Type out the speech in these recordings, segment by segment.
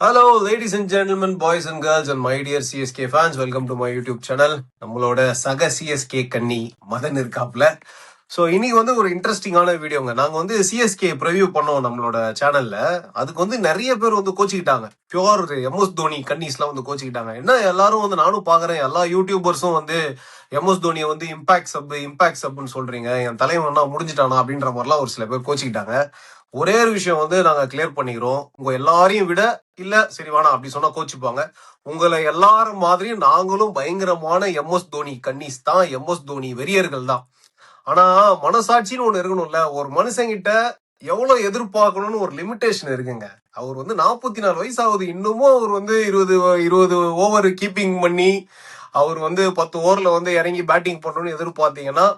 Hello, ladies and gentlemen, boys and girls, and my dear CSK fans. Welcome to my YouTube channel. நம்மளோட சக CSK கன்னி மதன் இருக்காப்ல. So இன்னைக்கு வந்து ஒரு இன்ட்ரெஸ்டிங்கான வீடியோங்க. நாங்கள் வந்து சிஎஸ்கே ப்ரிவியூ பண்ணோம் நம்மளோட சேனல்ல. அதுக்கு வந்து நிறைய பேர் வந்து கோச்சிக்கிட்டாங்க. பியோர் எம்எஸ் தோனி கன்னிஸ்லாம் வந்து கோச்சிக்கிட்டாங்க. என்ன எல்லாரும் வந்து நானும் பார்க்குறேன், எல்லா யூடியூபர்ஸும் வந்து எம்எஸ் தோனியை வந்து இம்பாக்ட் சப்னு சொல்றீங்க, என் தலைவன் முடிஞ்சிட்டானா அப்படின்ற மாதிரிலாம் ஒரு சில பேர் கோச்சிக்கிட்டாங்க. ஒரே ஒரு விஷயம் வந்து நாங்க கிளியர் பண்ணிக்கிறோம். உங்க எல்லாரையும் விட இல்ல சரி வேணாம் அப்படி சொன்னா கோச்சுப்பாங்க. உங்களை எல்லாரும் மாதிரியும் நாங்களும் பயங்கரமான எம்எஸ் தோனி கன்னிஸ் தான், எம்எஸ் தோனி வெறியர்கள் தான். ஆனா மனசாட்சின்னு ஒண்ணு இருக்கணும்ல. ஒரு மனுஷங்கிட்ட எவ்வளவு எதிர்பார்க்கணும்னு ஒரு லிமிடேஷன் இருக்குங்க. அவர் வந்து 44 வயசு ஆகுது, இன்னமும் அவர் வந்து 20 ஓவர் கீப்பிங் பண்ணி அவர் வந்து 10 ஓவர்ல வந்து இறங்கி பேட்டிங் பண்ணணும்னு எதிர்பார்த்தீங்கன்னா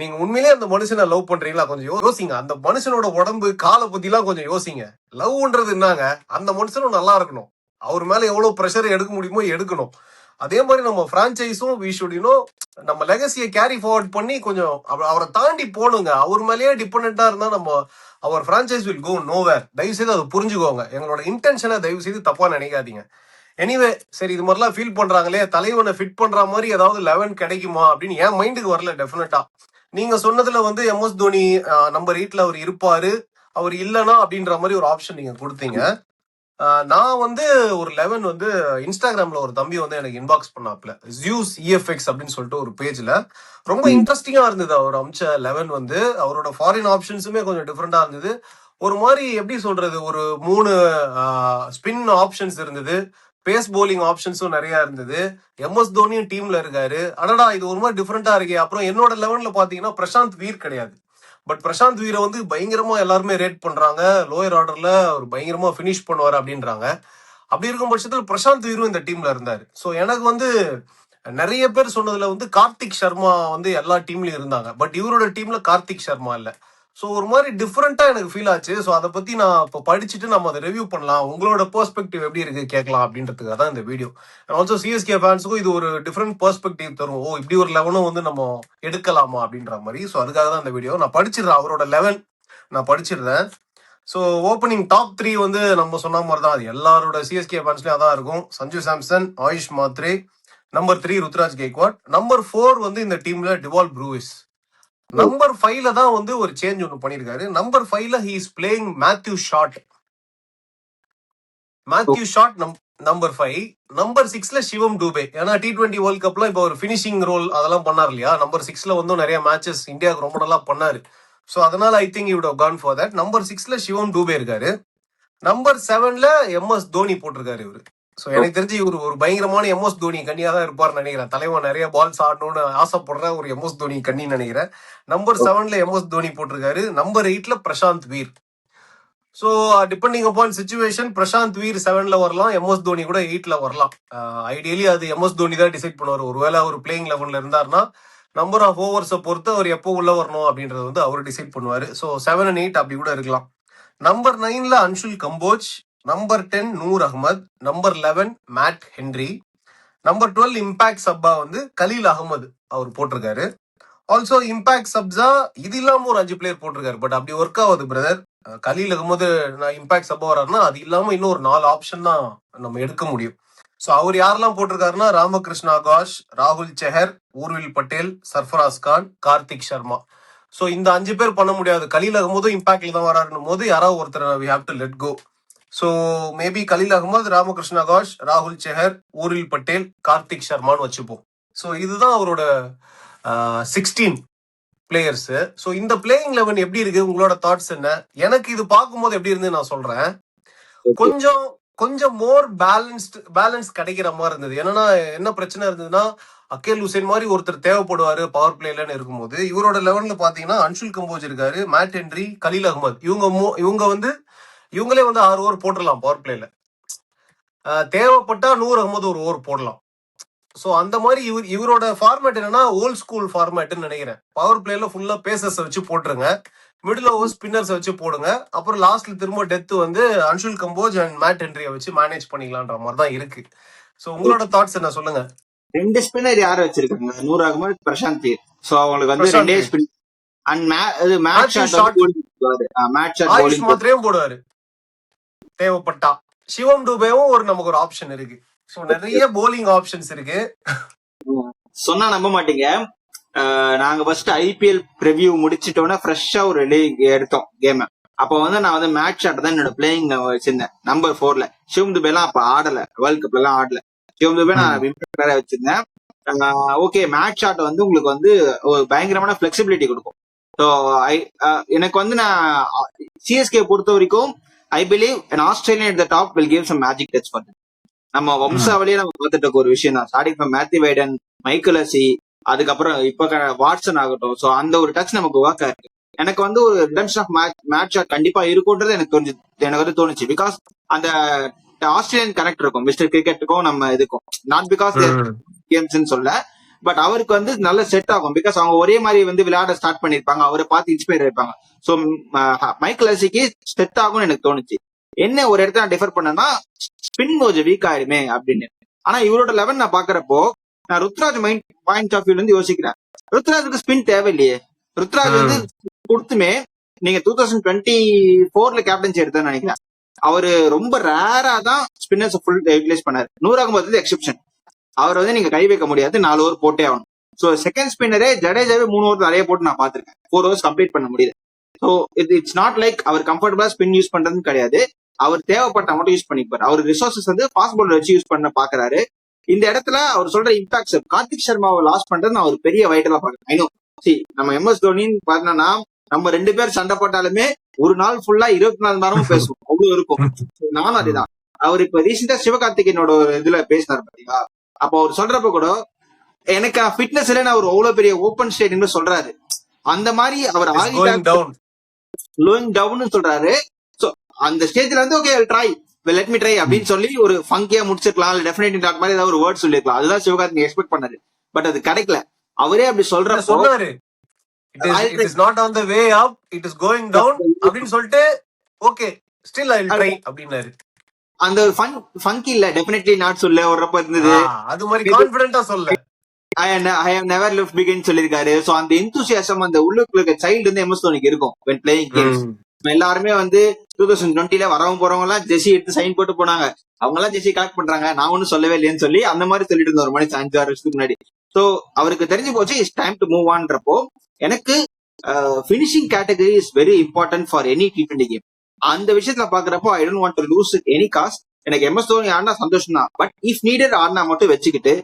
நீங்க உண்மையிலேயே அந்த மனுஷனை லவ் பண்றீங்களா? கொஞ்சம் யோசிங்க. அந்த மனுஷனோட உடம்பு காலை பத்தி எல்லாம் கொஞ்சம் யோசிங்க. லவ்ன்றது என்னங்க? அந்த மனுஷனும் நல்லா இருக்கணும். அவர் மேல எவ்வளவு ப்ரெஷர் எடுக்க முடியுமோ எடுக்கணும். அதே மாதிரி நம்ம பிரான்ச்சைஸும் நம்ம லெகசியை கேரி ஃபார்வர்ட் பண்ணி கொஞ்சம் அவரை தாண்டி போகணுங்க. அவர் மேலேயே டிபெண்டா இருந்தா அவர் பிரான்ச்சைஸ் வில் கோ நோவேர். தயவு செய்து அதை புரிஞ்சுக்கோங்க. எங்களோட இன்டென்ஷனை தயவு செய்து தப்பா நினைக்காதீங்க. எனிவே, சரி இது மாதிரிலாம் ஃபீல் பண்றாங்களே, தலைவனை ஃபிட் பண்ற மாதிரி ஏதாவது 11 கிடைக்குமா அப்படின்னு என் மைண்டுக்கு வரல. டெஃபினட்டா நீங்க சொன்னதுல வந்து எம்எஸ் தோனி நம்பர் 8ல அவர் இருப்பாரு, அவர் இல்லனா அப்படின்ற மாதிரி ஒரு ஆப்ஷன் நீங்க கொடுத்தீங்க. நான் வந்து ஒரு 11 வந்து இன்ஸ்டாகிராம்ல ஒரு தம்பி வந்து எனக்கு இன்பாக்ஸ் பண்ணாப்ல, ஜியூஸ் இஎஃப்எக்ஸ் அப்படின்னு சொல்லிட்டு ஒரு பேஜ்ல ரொம்ப இன்ட்ரெஸ்டிங்கா இருந்தது. அவர் அமிச்ச 11 வந்து அவரோட ஃபாரின் ஆப்ஷன்ஸுமே கொஞ்சம் டிஃப்ரெண்டா இருந்தது. ஒரு மாதிரி எப்படி சொல்றது, ஒரு 3 ஸ்பின் ஆப்ஷன்ஸ் இருந்தது, பேஸ் போலிங் ஆப்ஷன்ஸும் நிறைய இருந்தது. எம்எஸ் தோனியும் டீம்ல இருக்காரு. அடடா இது ஒரு மாதிரி டிஃப்ரெண்டா இருக்கே. அப்புறம் என்னோட 11ல பாத்தீங்கன்னா பிரசாந்த் வீர் கிடையாது. பட் பிரசாந்த் வீரை வந்து பயங்கரமா எல்லாருமே ரேட் பண்றாங்க. லோயர் ஆர்டர்ல அவர் பயங்கரமா பினிஷ் பண்ணுவார் அப்படின்றாங்க. அப்படி இருக்கும் பட்சத்தில் பிரசாந்த் வீரும் இந்த டீம்ல இருந்தாரு. ஸோ எனக்கு வந்து நிறைய பேர் சொன்னதுல வந்து கார்த்திக் சர்மா வந்து எல்லா டீம்லயும் இருந்தாங்க. பட் இவரோட டீம்ல கார்த்திக் சர்மா இல்ல. ஸோ ஒரு மாதிரி டிஃப்ரெண்டா எனக்கு ஃபீல் ஆச்சு. ஸோ அதை பத்தி நான் இப்போ படிச்சுட்டு நம்ம அதை ரிவ்யூ பண்ணலாம், உங்களோட பெர்ஸ்பெக்டிவ் எப்படி இருக்கு கேட்கலாம் அப்படின்றதுக்காக தான் இந்த வீடியோ. ஆல்சோ சிஎஸ்கே ஃபேன்ஸுக்கும் இது ஒரு டிஃப்ரெண்ட் பெர்ஸ்பெக்டிவ் தரும். ஓ இப்படி ஒரு 11 வந்து நம்ம எடுக்கலாமா அப்படின்ற மாதிரி. ஸோ அதுக்காக தான் இந்த வீடியோ. நான் படிச்சிடுறேன் அவரோட 11 நான் படிச்சிடுறேன். ஸோ ஓப்பனிங் டாப் 3 வந்து நம்ம சொன்ன மாதிரி தான், அது எல்லாரோட சிஎஸ்கே ஃபேன்ஸ்லயும் அதான் இருக்கும். சஞ்சு சாம்சன், ஆயுஷ் மாத்ரே, நம்பர் 3 ருத்ராஜ் கெய்க்வாட், நம்பர் 4 வந்து இந்த டீம்ல டிவால் ப்ரூவிஸ். நம்பர் 5ல தான் வந்து ஒரு சேஞ்ச் ஒன்று பண்ணிருக்காரு. நம்பர் 5ல he is playing Matthew Short. Number 5. Number 6ல சிவம் டூபே. ஏன்னா T20 வேர்ல்ட் கப்ல இப்போ ஒரு பினிஷிங் ரோல் அதெல்லாம் பண்ணார் இல்லையா. நம்பர் 6ல வந்து நிறைய மேட்சஸ் இந்தியாவுக்கு ரொம்ப நல்லா பண்ணாரு. ஸோ அதனால I think you would have gone for that. Number 6ல சிவம் டூபே இருக்காரு. நம்பர் 7ல எம்எஸ் தோனி போட்டிருக்காரு இவரு. ஸோ எனக்கு தெரிஞ்சு இவரு ஒரு பயங்கரமான எம்எஸ் தோனி கன்னியா தான் இருப்பார்னு நினைக்கிறேன். தலைவன் நிறைய பால்ஸ் ஆடணும்னு ஆசைப்படுற ஒரு எம்எஸ் தோனி கன்னின்னு நினைக்கிறேன். நம்பர் 7ல எம்எஸ் தோனி போட்டிருக்காரு. நம்பர் 8ல Prashant Veer. So depending upon situation Prashant Veer 7ல வரலாம், எம்எஸ் தோனி கூட 8ல வரலாம். ஐடியலி அது எம்எஸ் தோனி தான் டிசைட் பண்ணுவார். ஒருவேளை அவர் பிளேயிங் 11ல இருந்தாருன்னா நம்பர் ஆஃப் ஓவர்ஸை பொறுத்து அவர் எப்போ உள்ள வரணும் அப்படின்றது வந்து அவர் டிசைட் பண்ணுவாரு. ஸோ 7 and 8 அப்படி கூட இருக்கலாம். நம்பர் 9ல Anshul Kamboj, number 10 Noor Ahmad, number 11 Matt Henry, number 12 impact சப்பா வந்து கலீல் அகமது அவர் போட்டிருக்காரு. ஆல்சோ இம்பாக்ட் சப்ஸா இது இல்லாம ஒரு 5 பிளேயர் போட்டிருக்காரு. பட் அப்படி ஒர்க் ஆகுது பிரதர். கலீல் அகமது நான் இம்பாக்ட் சப்பா வர்றாருன்னா அது இல்லாம இன்னும் ஒரு 4 ஆப்ஷன் தான் நம்ம எடுக்க முடியும். ஸோ அவர் யாரெல்லாம் போட்டிருக்காருன்னா ராமகிருஷ்ணா காஷ், ராகுல் செஹர், ஊர்வில் பட்டேல், சர்ஃபராஸ் கான், கார்த்திக் சர்மா. ஸோ இந்த 5 பேர் பண்ண முடியாது. கலீல் அகமதும் இம்பாக்ட்ல தான் வராருன்னும் போது யாராவது ஒருத்தர் we have to let go. So maybe Khaleel Ahmed, Ramakrishna Ghosh, ராகுல் செஹர், ஊர்வில் பட்டேல், கார்த்திக் சர்மான்னு வச்சுப்போம். ஸோ இதுதான் அவரோட 16 பிளேயர்ஸ். ஸோ இந்த பிளேயிங் 11 எப்படி இருக்கு, உங்களோட தாட்ஸ் என்ன? எனக்கு இது பார்க்கும்போது எப்படி இருந்து நான் சொல்றேன், கொஞ்சம் மோர் பேலன்ஸ் கிடைக்கிற மாதிரி இருந்தது. ஏன்னா என்ன பிரச்சனை இருந்ததுன்னா அக்கேல் ஹுசேன் மாதிரி ஒருத்தர் தேவைப்படுவாரு பவர் பிளேலன்னு இருக்கும்போது, இவரோட 11ல பாத்தீங்கன்னா அன்ஷுல் கம்போஜ் இருக்காரு, மேட் ஹென்ரி, கலீல் அகமது. இவங்களே வந்து 6 ஓவர் போட்டுடலாம் பவர் பிளேல. தேவைப்பட்டா நூர் அகமது ஒரு ஓவர் போடலாம். ஸோ அந்த மாதிரி இவரோட ஃபார்மேட் என்னன்னா ஓல்ட் ஸ்கூல் ஃபார்மேட்னு நினைக்கிறேன். பவர் பிளேல ஃபுல்லா பேசர்ஸ் வச்சு போட்டுருங்க, மிடில் ஓவர் ஸ்பின்னர்ஸ் வச்சு போடுங்க, அப்புறம் லாஸ்ட்ல திரும்ப டெத் வந்து அன்ஷுல் கம்போஜ் அண்ட் மேட் ஹென்ரியை வச்சு மேனேஜ் பண்ணிக்கலான்ற மாதிரி தான் இருக்கு. ஸோ உங்களோட தாட்ஸ் என்ன சொல்லுங்க. 2 ஸ்பின்னர் யார வச்சிருக்காங்க, நூர் அகமது, பிரசாந்த் வீர். சோ அவங்களுக்கு வந்து 2 ஸ்பின் அண்ட் மேட்ச் ஷாட் போடுவாரு. ஆயுஷ் மாத்ரேயும் போடுவாரு தேவைப்பட்டா. சிவம் துபேவும் நமக்கு ஒரு ஆப்ஷன் இருக்கு. சோ நிறைய bowling ஆப்ஷன்ஸ் இருக்கு. சொன்னா நம்ப மாட்டீங்க. நாங்க ஃபர்ஸ்ட் ஐபிஎல் ப்ரிவியூ முடிச்சிட்டோன்னா ஃப்ரெஷ்ஷா ஒரு லீக் எடுத்தோம் கேம். அப்ப வந்து நான் வந்து மேட்ச் ஷாட் தான் என்னோட பிளேயிங் வச்சிருந்தேன் நம்பர் 4ல. சிவம் துபே எல்லாம் அப்ப ஆடல, வேர்ல்ட் கப்ல எல்லாம் ஆடல. சிவம் துபே நான் விம்பேரா வச்சிருந்தேன். ஓகே, மேட்ச் ஷாட் வந்து உங்களுக்கு வந்து ஒரு பயங்கரமான பிளெக்சிபிலிட்டி கொடுக்கும். ஸோ எனக்கு வந்து நான் சிஎஸ்கே பொறுத்த வரைக்கும் I believe Australian at the top will give some magic touch for நம்ம வம்சாவளியே நம்ம பார்த்துட்டு இருக்க ஒரு விஷயம் தான். Starting from Matthew Hayden, Michael Hussey, அதுக்கப்புறம் இப்ப வாட்சன் ஆகட்டும். சோ அந்த ஒரு டச் நமக்கு ஒர்க் ஆயிருக்கு. எனக்கு வந்து ஒரு ரிடம்ஷன் ஆஃப் மேட்ச் ஷாட் கண்டிப்பா இருக்கும்ன்றது எனக்கு வந்து தோணுச்சு. பிகாஸ் அந்த ஆஸ்திரேலியன் கனெக்ட் இருக்கும் மிஸ்டர் கிரிக்கெட்டுக்கும் நம்ம இதுக்கும். நாட் பிகாஸ் கேம்ஸ் சொல்ல, பட் அவருக்கு வந்து நல்ல செட் ஆகும். பிகாஸ் அவங்க ஒரே மாதிரி வந்து விளையாட ஸ்டார்ட் பண்ணிருப்பாங்க, அவரை பார்த்து இன்ஸ்பயர் ஆயிருப்பாங்க. சோ மைக்கேல் ஹசிக்கு செட் ஆகும்னு எனக்கு தோணுச்சு. என்ன ஒரு இடத்துல நான் டிஃபர் பண்ணேன்னா ஸ்பின் கொஞ்சம் வீக் ஆயிடுமே அப்படின்னு. ஆனா இவரோட 11 நான் பாக்குறப்போ நான் ருத்ராஜ் பாயிண்ட் ஆஃப் வியூல இருந்து யோசிக்கிறேன். ருத்ராஜுக்கு ஸ்பின் தேவையில்லையே. ருத்ராஜ் வந்து கொடுத்துமே நீங்க 2024ல கேப்டன்சி எடுத்தேன்னு நினைக்கிறேன். அவரு ரொம்ப ரேரா தான் ஸ்பின்னர்ஸ் ஃபுல் யூட்டிலைஸ் பண்ணாரு. 100 ஆகும்போது எக்ஸெப்ஷன். அவர் வந்து நீங்க கை வைக்க முடியாது, 4 ஓவர் போட்டே ஆகணும். சோ செகண்ட் ஸ்பின்னரே ஜடேஜாவே 3 ஓவர் நிறைய போட்டு நான் பாத்திருக்கேன். 4 ஓவர்ஸ் கம்ப்ளீட் பண்ண முடியல. சோ இட்ஸ் நாட் லைக் அவர் கம்ஃபர்டபுளா ஸ்பின் யூஸ் பண்றதுன்னு கிடையாது. அவர் தேவைப்பட்ட மட்டும் யூஸ் பண்ணிப்பாரு. அவர் ரிசோர்சஸ் வந்து ஃபாஸ்ட் பவுலர் வச்சு யூஸ் பண்ண பாக்குறாரு. இந்த இடத்துல அவர் சொல்ற இம்பாக்ட் கார்த்திக் சர்மாவை லாஸ் பண்றது நான் ஒரு பெரிய வைட்டலா பாக்குறேன். ஐநோ நம்ம எம்எஸ் தோனின்னு பாத்தீங்கன்னா நம்ம 2 பேர் சண்டை போட்டாலுமே ஒரு நாள் ஃபுல்லா 24 மணி நேரமும் பேசுவோம், அவ்வளவு இருக்கும். நானும் அதுதான். அவர் இப்ப ரீசெண்டா சிவகார்த்திகேயனோட ஒரு இதுல பேசினாரு பாத்தீங்களா. அப்ப அவர் சொல்றப்ப கூட எனக்கு ஃபிட்னஸ் இல்ல, அவர் அவ்வளவு பெரிய ஓப்பன் ஸ்டேடியம்னு சொல்றாரு. அந்த மாதிரி அவர் ஸ்லோயிங் டவுன் சொல்றாரு. சோ அந்த ஸ்டேஜ்ல வந்து okay try let me try அப்படின்னு சொல்லி ஒரு ஃபங்கியா முடிச்சிருக்கலாம், இல்ல டெஃபினெட்லி டாட் மாதிரி ஏதாவது ஒரு வேர்ட் சொல்லிருக்கலாம். அதுதான் சிவகார்த்திகேயன் எக்ஸ்பெக்ட் பண்ணாரு. பட் அது கிடைக்கல. அவரே அப்படி சொன்னாரு, it is not on the way up, it is going down அப்படின்னு சொல்லிட்டு okay still I will try அப்படினாரு. அந்த ஒரு ஃபங்கி இல்ல டெஃபினெட்லி நாட் சொல்ல வரப்ப இருந்தது. அது மாதிரி கான்ஃபிடென்ட்டா சொல்ல I have never left begin சொல்லிருக்காரு. சோ அந்த enthusiasm அந்த உள்ளுக்குள்ள சைல்டு வந்து எம்எஸ் தோனிக்கு இருக்கும் when playing games. எல்லாருமே வந்து 2020ல வரவங்க போறவங்க எல்லாம் ஜெர்சி எடுத்து சைன் போட்டு போனாங்க. அவங்க எல்லாம் ஜெர்சி கலெக்ட் பண்றாங்க, நான் ஒன்னும் சொல்லவே இல்லையேன்னு சொல்லி அந்த மாதிரி சொல்லிட்டு இருந்த ஒரு மணி 5-6 வருஷத்துக்கு முன்னாடி. சோ அவருக்கு தெரிஞ்சு போச்சு இட்ஸ் டைம் டு மூவ் ஆன்றப்போ எனக்கு finishing category is very important for any T20 game. அந்த விஷயத்துல பாக்குறப்போ I don't want to lose any cost. எனக்கு எம்எஸ் தோனி ஆடினா சந்தோஷம் தான், பட் இஃப் நீடட் ஆடினா மட்டும் வச்சுக்கிட்டு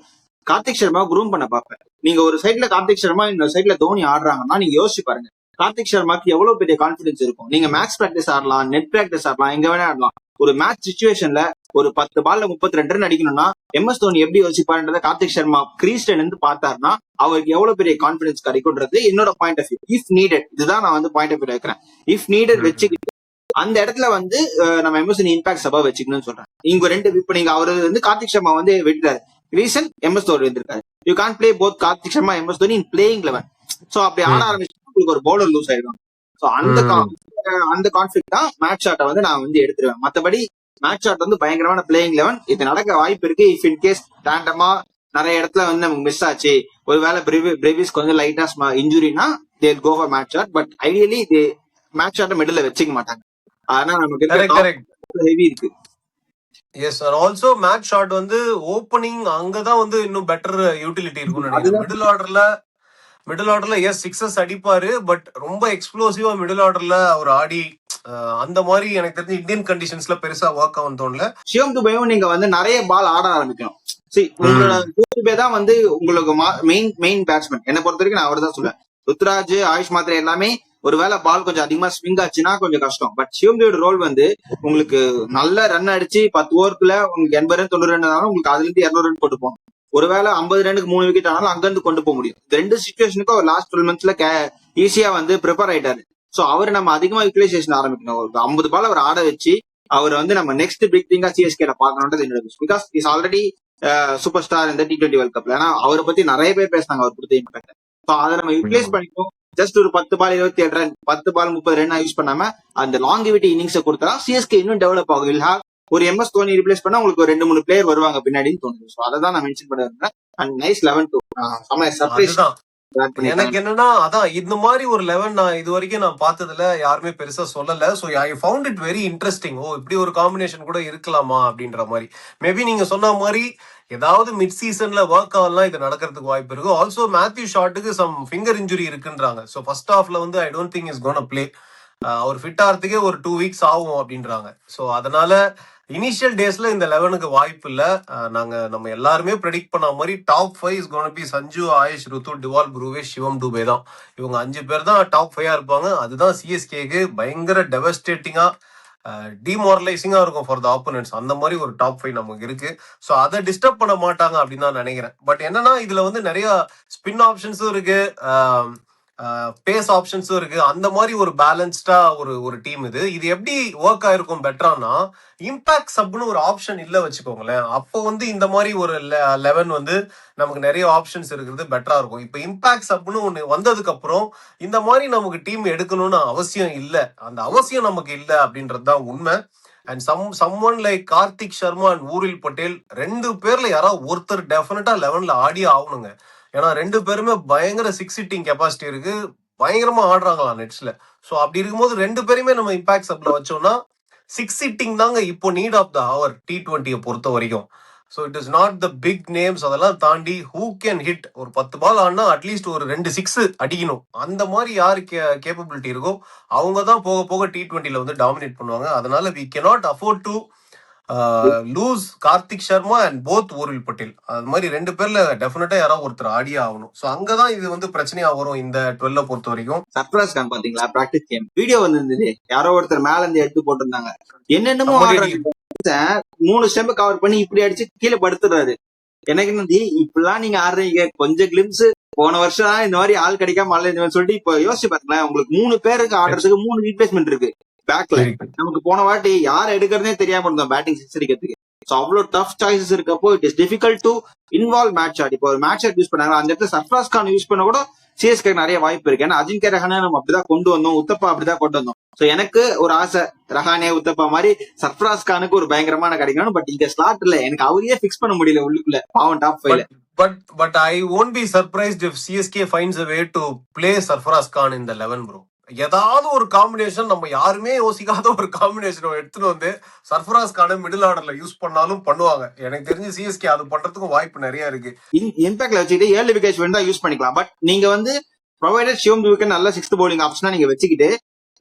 கார்த்திக் சர்மா குரூம் பண்ண பாப்பேன். நீங்க ஒரு சைட்ல கார்த்திக் சர்மா, இன்னொரு சைட்ல தோனி ஆடுறாங்கன்னா நீங்க யோசிச்சு பாருங்க கார்த்திக் சர்மாக்கு எவ்வளவு பெரிய கான்பிடன்ஸ் இருக்கும். நீங்க மேட்ச் பிராக்டிஸ் ஆடலாம், நெட் பிராக்டிஸ் ஆடலாம், எங்க வேணா ஆடலாம். ஒரு மேட்ச் சிச்சுவேஷன்ல ஒரு 10 பால்ல 32 ரன் அடிக்கணும்னா எம்எஸ் தோனி எப்படி யோசிப்பாருன்றத கார்த்திக் சர்மா கிரீஸ்ல இருந்து பார்த்தாருன்னா அவருக்கு எவ்வளவு பெரிய கான்பிடன்ஸ் கிடைக்கும்ன்றது என்னோட point of view. If needed, இதுதான் நான் வந்து பாயிண்ட் ஆஃப் வியூ வைக்கிறேன். இஃப் நீடட் வச்சுக்கிட்டு அந்த இடத்துல வந்து நம்ம எம்எஸ் தோனி இம்பாக்ட் சபா வச்சுக்கணும்னு சொல்றேன். இங்க 2 இப்ப நீங்க அவரு வந்து கார்த்திக் சர்மா வந்து விட்டுறாரு, ரீசன் எம்எஸ் தோனி வந்திருக்காரு. You can play both Kartik Sharma MS Dhoni in playing 11. So அப்படி ஆட ஆரம்பிச்சு உங்களுக்கு ஒரு பவுலர் லூஸ் ஆயிடும். சோ அந்த கான்ஃபிளிக்ட் தான் மேட்ச் ஷாட்டை வந்து நான் வந்து எடுத்துருவேன். மத்தபடி மேட்ச் ஷாட் வந்து பயங்கரமான பிளேயிங் 11 இது நடக்க வாய்ப்பு இருக்கு. இஃப் இன் கேஸ் டேண்டமா நிறைய இடத்துல வந்து நமக்கு மிஸ் ஆச்சு, ஒருவேளை பிரெவிஸ் கொஞ்சம் லைட்டா இன்ஜுரினா they will go for Matthew Short. But ideally they Matthew ஷாட்டை மிடில் வச்சுக்க மாட்டாங்க. ஆனா நமக்கு ஹெவி இருக்கு. Yes sir. Also Matthew Short வந்து ஓப்பனிங் அங்கதான் வந்து இன்னும் பெட்டர் யூட்டிலிட்டி இருக்கும்னு நினைக்கிறேன். மிடில் ஆர்டர்ல எஸ் சிக்ஸஸ் அடிப்பாரு, பட் ரொம்ப எக்ஸ்ப்ளோசிவா மிடில் ஆர்டர்ல அவர் ஆடி அந்த மாதிரி எனக்கு தெரிஞ்சு இந்தியன் கண்டிஷன்ஸ்ல பெருசா ஒர்க் ஆகும் தோணல. சிவம் துபேவும் நீங்க வந்து நிறைய பால் ஆட ஆரம்பிக்கணும். உங்களோட துபே தான் வந்து உங்களுக்கு மெயின் பேட்ஸ்மேன். என்னை பொறுத்த வரைக்கும் நான் அவர் தான் சொல்லுவேன். ருத்ராஜ், ஆயுஷ் மாத்திரை எல்லாமே ஒருவேளை பால் கொஞ்சம் அதிகமா ஸ்விங் ஆச்சுன்னா கொஞ்சம் கஷ்டம். பட் சிவம்டியோட ரோல் வந்து உங்களுக்கு நல்ல ரன் அடிச்சு 10 ஓவருக்குள்ள உங்களுக்கு 80 ரன் 90 ரன் ஆனாலும் உங்களுக்கு அதுல இருந்து 200 ரன் போட்டு போகும். ஒருவேளை 50 ரனுக்கு 3 விக்கெட் ஆனாலும் அங்க இருந்து கொண்டு போக முடியும். 2 சிச்சுவேஷனுக்கும் அவர் லாஸ்ட் 12 மந்த்ஸ்ல ஈஸியா வந்து ப்ரிப்பேர் ஆயிட்டாரு. சோ அவர் நம்ம அதிகமா யூட்டிலைசேஷன் ஆரம்பிக்கணும். ஒரு 50 பால் அவர் ஆட வச்சு அவர் வந்து நம்ம நெக்ஸ்ட் பிக் திங்கா சிஎஸ்கேல பாக்கணும்ன்றது என்னோட விஷயம். Because is already super star இந்த T20 வேர்ல்ட் கப்ல. ஏன்னா அவரை பத்தி நிறைய பேர் பேசினாங்க அவர் கொடுத்த இம்பாக்ட். சோ அதை நம்ம யூட்டிலைஸ் பண்ணிக்கணும். ஜஸ்ட் ஒரு 10 பால் 27 ரன் 10 பால் 30 ரன் யூஸ் பண்ணாம அந்த லாங்கிவிட்டி இன்னிங்ஸை கொடுத்தா சிஎஸ்கே இன்னும் டெவலப் ஆகும். வில் ஹேவ் ஒரு எம்எஸ் தோனி ரிப்ளேஸ் பண்ணா உங்களுக்கு ஒரு 2-3 பிளேயர் வருவாங்க பின்னாடின்னு தோணுது. சோ அதை தான் நான் மென்ஷன் பண்ண விரும்புறேன். அண்ட் நைஸ் 11 சர்ப்ரைஸ் எனக்கு என்னன்னா அதான் இந்த மாதிரி ஒரு 11 நான் இது வரைக்கும் நான் பார்த்ததுல யாருமே பெருசா சொல்லல. So I found it very interesting. Oh இப்படி ஒரு காம்பினேஷன் கூட இருக்கலாமா அப்படின்ற மாதிரி. மேபி நீங்க சொன்ன மாதிரி ஏதாவது மிட் சீசன்ல ஒர்க் ஆகலாம் இது நடக்கிறதுக்கு வாய்ப்பு இருக்கு. ஆல்சோ மேத்யூ ஷாட்டுக்கு சம் ஃபிங்கர் இன்ஜுரி இருக்குன்றாங்க. ஸோ ஃபர்ஸ்ட் ஹாஃப்ல வந்து I don't think is gonna play. அவர் ஃபிட் ஆகிறதுக்கே ஒரு 2 வீக்ஸ் ஆகும் அப்படின்றாங்க. ஸோ அதனால இனிஷியல் டேஸ்ல இந்த 11க்கு வாய்ப்பு இல்ல. நம்ம எல்லாருமே ப்ரெடிக்ட் பண்ண மாதிரி top 5 is gonna be Sanju, Ayush, Ruthu, Dewald புருவேஷ், சிவம் டூபே தான். இவங்க 5 பேர் தான் டாப் 5 இருப்பாங்க. அதுதான் சிஎஸ்கேக்கு பயங்கர டெவஸ்டேட்டிங்கா டிமாரலைசிங்கா இருக்கும் ஃபார் த ஆப்போனன்ட்ஸ். அந்த மாதிரி ஒரு டாப் 5 நமக்கு இருக்கு. ஸோ அதை டிஸ்டர்ப் பண்ண மாட்டாங்க அப்படின்னு தான் நினைக்கிறேன். பட் என்னன்னா இதுல வந்து நிறைய ஸ்பின் ஆப்ஷன்ஸும் இருக்கு, பேஸ் ஆப்ஷன்ஸும் இருக்கு. அந்த மாதிரி ஒரு பேலன்ஸ்டா ஒரு டீம் இது. இது எப்படி ஒர்க் ஆயிருக்கும் பெட்டரானா, இம்பாக்ட் சப்னு ஒரு ஆப்ஷன் இல்ல வச்சுக்கோங்களேன். அப்போ வந்து இந்த மாதிரி ஒரு 11 வந்து நமக்கு நிறைய ஆப்ஷன்ஸ் இருக்கிறது பெட்டரா இருக்கும். இப்போ இம்பாக்ட் சப்னு ஒண்ணு வந்ததுக்கு அப்புறம் இந்த மாதிரி நமக்கு டீம் எடுக்கணும்னு அவசியம் இல்ல. அந்த அவசியம் நமக்கு இல்ல அப்படின்றது தான் உண்மை. And someone like Karthik Sharma and ஊரில் பட்டேல் 2 பேர்ல யாராவது ஒருத்தர் டெஃபினட்டா 11ல ஆடியே ஆகணுங்க. ஏன்னா 2 பேருமே பயங்கர 6 ஹிட்டிங் கெப்பாசிட்டி இருக்கு, பயங்கரமா ஆடுறாங்களா நெட்ஸ்ல. ஸோ அப்படி இருக்கும்போது 2 பேருமே நம்ம இம்பாக்ட் சப்ல வச்சோம்னா 6 ஹிட்டிங் தாங்க இப்போ need of the hour T20 பொறுத்த வரைக்கும். So it is not the big names. அதெல்லாம் தாண்டி ஹூ கேன் ஹிட் ஒரு 10 பால் ஆனா அட்லீஸ்ட் ஒரு 2 6 அடிக்கணும். அந்த மாதிரி யாரு கேப்பபிலிட்டி இருக்கோ அவங்க தான் போக போக T20ல வந்து டாமினேட் பண்ணுவாங்க. அதனால we cannot afford to lose Kartik Sharma and both Urvil Patel. அது மாதிரி 2 பேர்ல டெஃபினட்டா யாராவது ஒருத்தர் ஆடியே ஆகணும். சோ அங்கதான் இது வந்து பிரச்சனையா வரும் இந்த 12 பொறுத்த வரைக்கும். சர்ப்ரைஸ் கான் பாத்தீங்களா பிராக்டிஸ் கேம் வீடியோ வந்திருந்தது, யாரோ ஒருத்தர் மேல இருந்து எடுத்து போட்டிருந்தாங்க. என்னென்னமோ 3 ஸ்டெம்பு கவர் பண்ணி இப்படி அடிச்சு கீழே படுத்துறாரு. எனக்கு என்னது இப்படிலாம் நீங்க ஆடுறீங்க, கொஞ்சம் கிளிம்ஸ் போன வருஷம் இந்த மாதிரி ஆள் கிடைக்காம ஆள் சொல்லிட்டு இப்ப யோசிச்சு பாருங்களேன், உங்களுக்கு 3 பேருக்கு ஆடுறதுக்கு 3 ரீப்ளேஸ்மெண்ட் இருக்கு பேக்ல. நமக்கு போன வாட்டி யார் எடுக்கிறதே தெரியாம இருந்தோம் பேட்டிங் சிக்ஸடிக்கிறதுக்கு. சோ அவ்வளவு டஃப் சாய்ஸஸ் இருக்கப்போ it is difficult to involve match shot. இப்போ ஒரு மேட்ச் ஷாட் யூஸ் பண்ணாங்க, அந்த இடத்துல சர்ஃப்ராஸ் கான் யூஸ் பண்ண கூட சிஎஸ்கே நிறைய வாய்ப்பு இருக்கு. ஏன்னா அஜின்கே ரஹானே நம்ம அப்படிதான் கொண்டு வந்தோம், உத்தப்பா அப்படிதான் கொண்டு வந்தோம். சோ எனக்கு ஒரு ஆசை ரஹானே உத்தப்பா மாதிரி சர்ஃப்ராஸ் கானுக்கு ஒரு பயங்கரமான கிடைக்கணும். பட் இங்க ஸ்லாட் இல்ல, எனக்கு அவரையே பிக்ஸ் பண்ண முடியல உள்ளுக்குள்ள பாவம் top 5ல. But I won't be surprised if CSK finds a way to play Sarfaraz Khan in the 11 bro. ஏதாவது ஒரு காம்பினேஷன், நம்ம யாருமே யோசிக்காத ஒரு காம்பினேஷன் எடுத்துட்டு வந்து சர்ஃபராஸ் கான மிடில் ஆர்டர்ல யூஸ் பண்ணாலும் பண்ணுவாங்க. எனக்கு தெரிஞ்சு சிஎஸ்கே அது பண்றதுக்கும் வாய்ப்பு நிறைய இருக்கு. இம்பாக்ட்ல வச்சுக்கிட்டு 7 விக்கெட்ஸ் வேணும் தான் யூஸ் பண்ணிக்கலாம். பட் நீங்க வந்து ப்ரொவைடட் சிவம் துபேக்கு நல்ல 6th bowling ஆப்ஷனா நீங்க வச்சுக்கிட்டு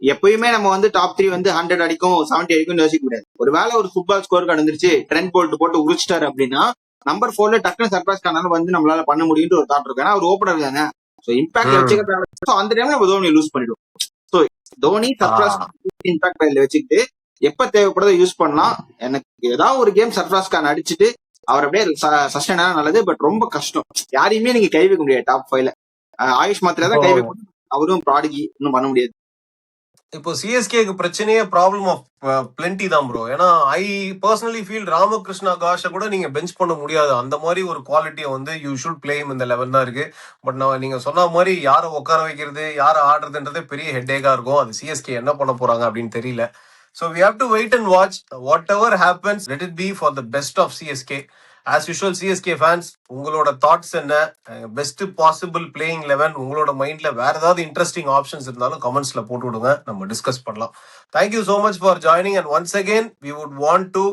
எப்பயுமே நம்ம வந்து டாப் 3 வந்து 100 அடிக்கும் 70 அடிக்கும் யோசிக்க முடியாது. ஒருவேளை ஒரு ஃபுட்பால் ஸ்கோர் கடந்துருச்சு, ட்ரெண்ட் போல்ட் போட்டு உரிச்சிட்டாரு அப்படின்னா நம்பர் 4ல டக்குனு சர்ப்ரைஸ் கானால வந்து நம்மளால பண்ண முடியும்னு ஒரு தாட் இருக்கு. ஏன்னா அவர் ஓப்பனர் தானே. சோ இம்பாக்ட் வச்சுக்கிறதால அந்த டைம்ல நம்ம தோனி லூஸ் பண்ணிடுவோம். சோ தோனி சர்ப்ரைஸ் இம்பாக்ட் வச்சுக்கிட்டு எப்ப தேவைப்படுறத யூஸ் பண்ணலாம். எனக்கு ஏதாவது ஒரு கேம் சர்ப்ரைஸ் கான் அடிச்சுட்டு அவர் அப்படியே சஸ்டைன் ஆனா நல்லது. பட் ரொம்ப கஷ்டம், யாரையுமே நீங்க கை வைக்க முடியாது டாப் 5ல. ஆயுஷ் மாத்திரை தான் கை வைக்க முடியும், அவரும் ப்ராடிகி இன்னும் பண்ண முடியாது. இப்போ சிஎஸ்கேக்கு பிரச்சனையே ப்ராப்ளம் ஆஃப் பிளென்டி தான் ப்ரோ. ஏன்னா ஐ பர்சனலி ஃபீல் ராமகிருஷ்ணா காஷை கூட நீங்க பெஞ்ச் பண்ண முடியாது. அந்த மாதிரி ஒரு குவாலிட்டியை வந்து யூ ஷுட் பிளே இந்த 11 தான் இருக்கு. பட் நான் நீங்க சொன்ன மாதிரி யாரை உட்கார வைக்கிறது யாரை ஆடுறதுன்றதே பெரிய ஹெட்டேக்கா இருக்கும். அது சிஎஸ்கே என்ன பண்ண போறாங்க அப்படின்னு தெரியல. So we have to wait and watch. Whatever happens let it be for the best of CSK. As usual CSK fans உங்களோட தாட்ஸ் என்ன, பெஸ்ட் பாசிபிள் பிளேயிங் 11, உங்களோட மைண்ட்ல வேற ஏதாவது இன்ட்ரெஸ்டிங் ஆப்ஷன்ஸ் இருந்தாலும் கமெண்ட்ஸ்ல போட்டு விடுங்க, நம்ம டிஸ்கஸ் பண்ணலாம். Thank you so much for joining. And once again we would want to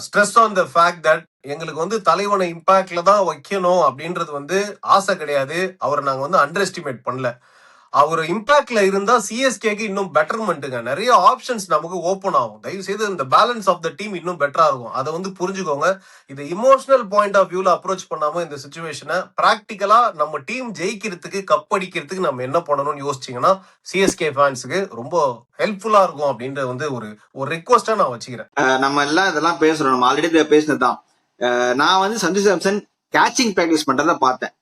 stress on the fact that எங்களுக்கு வந்து தலைவனை இம்பாக்ட்ல தான் வைக்கணும் அப்படின்றது வந்து ஆசை கிடையாது. அவரை நாங்க வந்து அண்டர் எஸ்டிமேட் பண்ணல. அவர் இம்பாக்ட்ல இருந்தா சிஎஸ்கேக்கு இன்னும் பெட்டர்மெண்ட்டுங்க, நிறைய ஆப்ஷன்ஸ் நமக்கு ஓப்பன் ஆகும். தயவு செய்து இந்த பேலன்ஸ் ஆஃப் த டீம் இன்னும் பெட்டரா இருக்கும். அதை வந்து புரிஞ்சுக்கோங்க. இது இமோஷனல் பாயிண்ட் ஆஃப் வியூல அப்ரோச் பண்ணாம இந்த சிச்சுவேஷனை பிராக்டிக்கலா நம்ம டீம் ஜெயிக்கிறதுக்கு கப் அடிக்கிறதுக்கு நம்ம என்ன பண்ணணும்னு யோசிச்சீங்கன்னா சிஎஸ்கே ஃபேன்ஸுக்கு ரொம்ப ஹெல்ப்ஃபுல்லா இருக்கும் அப்படின்ற வந்து ஒரு ரிக்வஸ்டா நான் வச்சுக்கிறேன். நம்ம எல்லாம் இதெல்லாம் பேசுறோம், நம்ம ஆல்ரெடி பேசினதுதான். நான் வந்து சஞ்சு சாம்சன் கேச்சிங் பிராக்டிஸ் பண்றத பார்த்தேன்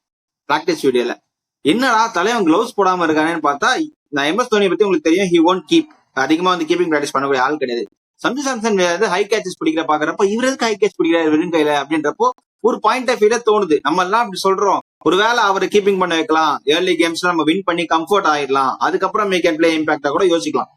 பிராக்டிஸ் வீடியோல. என்னடா தலைவன் கிளவுஸ் போடாம இருக்கானேன்னு பார்த்தா, நான் எம்எஸ் தோனியை பத்தி உங்களுக்கு தெரியும், ஹி ஒன்ட் கீப், அதிகமா வந்து கீப்பிங் பிராக்டிஸ் பண்ணக்கூடிய ஆள் கிடையாது. சஞ்சு சாம்சன் ஹை கேச்சஸ் பிடிக்கிற பாக்குறப்ப இவர் எதுக்கு ஹை கேட்ச் பிடிக்கிறாரு வெறும் கையில அப்படின்றப்போ ஒரு பாயிண்ட் ஆஃப் வியூல தோணுது. நம்ம எல்லாம் அப்படி சொல்றோம், ஒருவேளை அவரை கீப்பிங் பண்ண வைக்கலாம், ஏர்லி கேம்ஸ்ல நம்ம வின் பண்ணி கம்ஃபர்ட் ஆயிடலாம், அதுக்கப்புறம் மேக் அண்ட் பிளே இம்பாக்டா கூட யோசிக்கலாம்.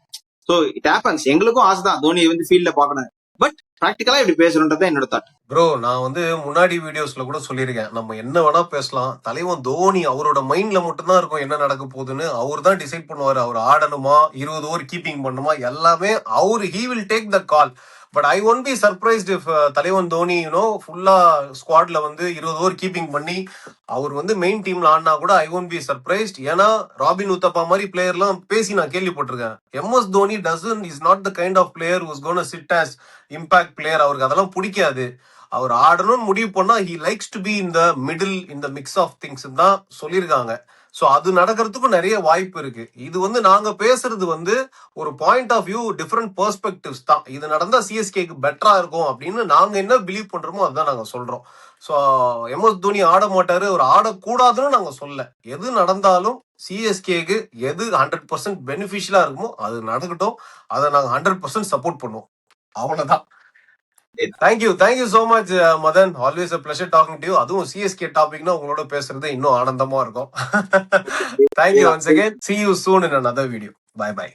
So it happens. எங்களுக்கும் ஆசை தான் தோனி வந்து ஃபீல்ட்ல பாக்கணும். பட் பிராக்டிக்கலா இப்படி பேசணும்ன்றது என்னோட தாட். ப்ரோ நான் வந்து முன்னாடி வீடியோஸ்ல கூட சொல்லியிருக்கேன், நம்ம என்ன வேணா பேசலாம், தலைவன் தோனி அவரோட மைண்ட்ல மட்டும்தான் இருக்கும் என்ன நடக்க போகுதுன்னு. அவர் தான் டிசைட் பண்ணுவாரு, அவர் ஆடணுமா 20 ஓவர் கீப்பிங் பண்ணுமா எல்லாமே அவரு. He will take the call. But I won't be surprised if தலைவன் தோனி ஃபுல்லா ஸ்குவாட்ல வந்து 20 ஓவர் கீப்பிங் பண்ணி அவர் வந்து மெயின் டீம்ல ஆடினா கூட ஐ ஒன்ட் பி சர்ப்ரைஸ்ட். ஏன்னா ராபின் உத்தப்பா மாதிரி பிளேயர்லாம் பேசி நான் கேள்விப்பட்டிருக்கேன். MS Dhoni is not the kind of player who's gonna sit as impact player. அவருக்கு அதெல்லாம் பிடிக்காது. அவர் ஆடணும்னு முடிவு பண்ணா he likes to be in the middle, in the mix of things தான் சொல்லியிருக்காங்க. ஸோ அது நடக்கிறதுக்கும் நிறைய வாய்ப்பு இருக்கு. இது வந்து நாங்க பேசுறது வந்து ஒரு point of view, different perspectives தான். இது நடந்தா சிஎஸ்கேக்கு பெட்டரா இருக்கும் அப்படின்னு நாங்க என்ன பிலீவ் பண்றோமோ அதுதான் நாங்க சொல்றோம். ஸோ எம்எஸ் தோனி ஆட மாட்டாரு, அவர் ஆடக்கூடாதுன்னு நாங்க சொல்ல. எது நடந்தாலும் சிஎஸ்கேக்கு எது 100% பெனிஃபிஷியலா இருக்குமோ அது நடக்கட்டும். அதை நாங்க 100% சப்போர்ட் பண்ணுவோம். அவ்வளவுதான். Thank you so much Madan. Always a pleasure talking to you. அதுவும் சிஎஸ்கே டாபிக்னா உங்களோட பேசுறது இன்னும் ஆனந்தமா இருக்கும். Thank you once again. See you soon in another video. Bye bye.